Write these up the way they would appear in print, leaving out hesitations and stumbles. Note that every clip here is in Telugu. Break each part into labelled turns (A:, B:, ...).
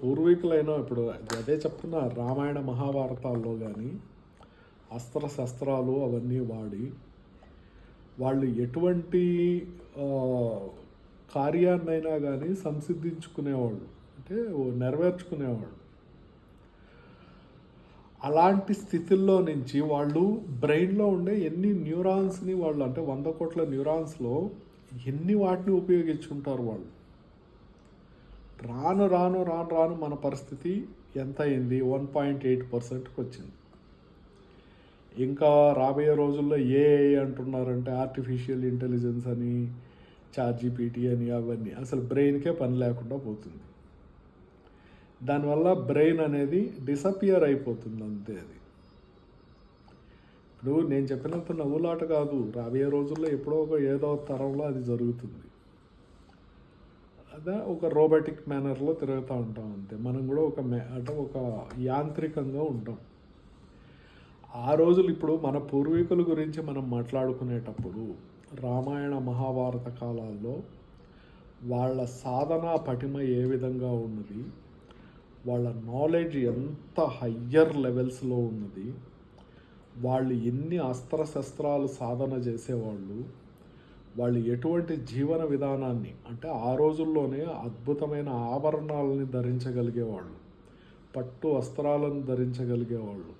A: పూర్వీకులైన ఇప్పుడు అదే చెప్తున్నా, రామాయణ మహాభారతాల్లో కానీ అస్త్ర శస్త్రాలు అవన్నీ వాడి వాళ్ళు ఎటువంటి ఆ, కార్యాన్నైనా కానీ సంసిద్ధించుకునేవాళ్ళు, అంటే నెరవేర్చుకునేవాళ్ళు. అలాంటి స్థితిల్లో నుంచి వాళ్ళు బ్రెయిన్లో ఉండే ఎన్ని న్యూరాన్స్ని వాళ్ళు, అంటే 100 కోట్ల న్యూరాన్స్లో ఎన్ని వాటిని ఉపయోగించుకుంటారు వాళ్ళు. రాను రాను రాను రాను మన పరిస్థితి ఎంత అయింది? 1.8%కి వచ్చింది. ఇంకా రాబోయే రోజుల్లో ఏఐ అంటున్నారంటే, ఆర్టిఫిషియల్ ఇంటెలిజెన్స్ అని, చాట్‌జీపీటీ అని, అవన్నీ అసలు బ్రెయిన్కే పని లేకుండా పోతుంది. దానివల్ల బ్రెయిన్ అనేది డిసపియర్ అయిపోతుంది అంతే. అది ఇప్పుడు నేను చెప్పినంత నవ్వులాట కాదు, రాబోయే రోజుల్లో ఎప్పుడో ఏదో తరంలో అది జరుగుతుంది. అదే ఒక రోబోటిక్ మేనర్లో తిరుగుతూ ఉంటాం అంతే. మనం కూడా అంటే ఒక యాంత్రికంగా ఉంటాం. ఆ రోజులు ఇప్పుడు మన పూర్వీకుల గురించి మనం మాట్లాడుకునేటప్పుడు రామాయణ మహాభారత కాలాల్లో వాళ్ళ సాధనా పటిమ ఏ విధంగా ఉన్నది, వాళ్ళ నాలెడ్జ్ ఎంత హయ్యర్ లెవెల్స్లో ఉన్నది, వాళ్ళు ఎన్ని అస్త్రశస్త్రాలు సాధన చేసేవాళ్ళు, వాళ్ళు ఎటువంటి జీవన విధానాన్ని, అంటే ఆ రోజుల్లోనే అద్భుతమైన ఆభరణాలని ధరించగలిగేవాళ్ళు, పట్టు వస్త్రాలను ధరించగలిగేవాళ్ళు.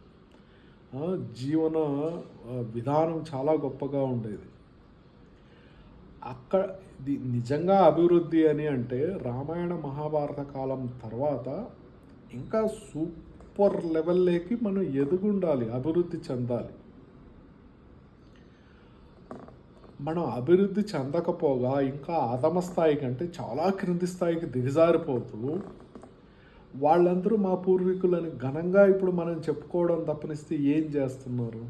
A: జీవన విధానం చాలా గొప్పగా ఉండేది. అక్కడ ఇది నిజంగా అభివృద్ధి అని అంటే రామాయణ మహాభారత కాలం తర్వాత ఇంకా సూపర్ లెవెల్లోకి మనం ఎదుగుండాలి, అభివృద్ధి చెందాలి. మనం అభివృద్ధి చెందకపోగా ఇంకా అధమ స్థాయికి, అంటే చాలా క్రింది స్థాయికి దిగజారిపోతూ వాళ్ళందరూ మా పూర్వీకులని ఘనంగా ఇప్పుడు మనం చెప్పుకోవడం తప్పనిస్తే ఏం చేస్తున్నారు?